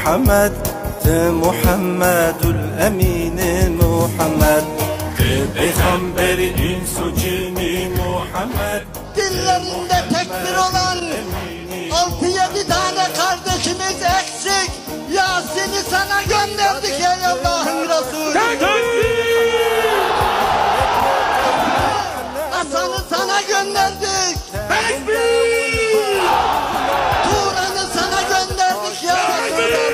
محمد محمد الأمين محمد Peygamber insu cini Muhammed. Dillerinde tekbir olan 6-7 tane kardeşimiz eksik. Yasin'i sana gönderdik ey Allah'ın Resulü. Hasan'ı sana gönderdik. Turan'ı sana gönderdik ya Resulallah.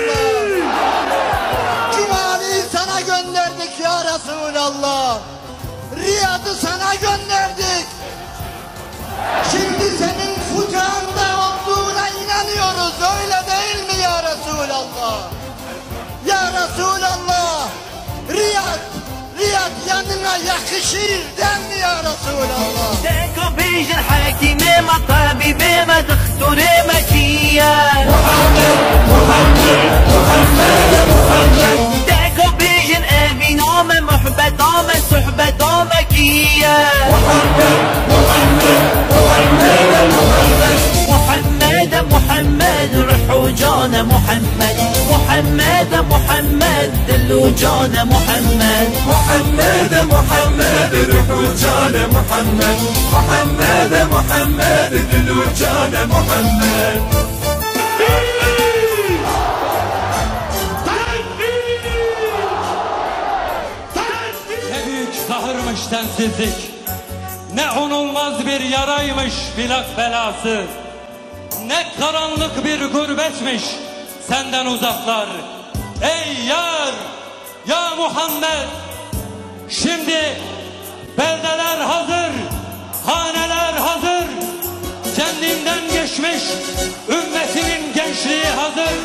Cumali'yi sana gönderdik ya Resulallah. Riyad'ı sana gönderdik. Şimdi senin kucağında olduğuna inanıyoruz. Öyle değil mi ya Resulallah? Ya Resulallah. Riyad yanına yakışır değil mi ya Resulallah? Deko bejin hakime matabime madhture mekiye Muhammed Deko bejin eviname muhbetame suhbetame kiye محمد روح وجانا محمد محمد محمد دل وجانا محمد محمد محمد روح وجانا محمد محمد محمد دل وجانا محمد Ne büyük kahırmış sensizlik, ne unulmaz bir yaraymış bilak belası. Ne karanlık bir gurbetmiş senden uzaklar. Ey yar, ya Muhammed, şimdi beldeler hazır, haneler hazır. Kendinden geçmiş ümmetinin gençliği hazır.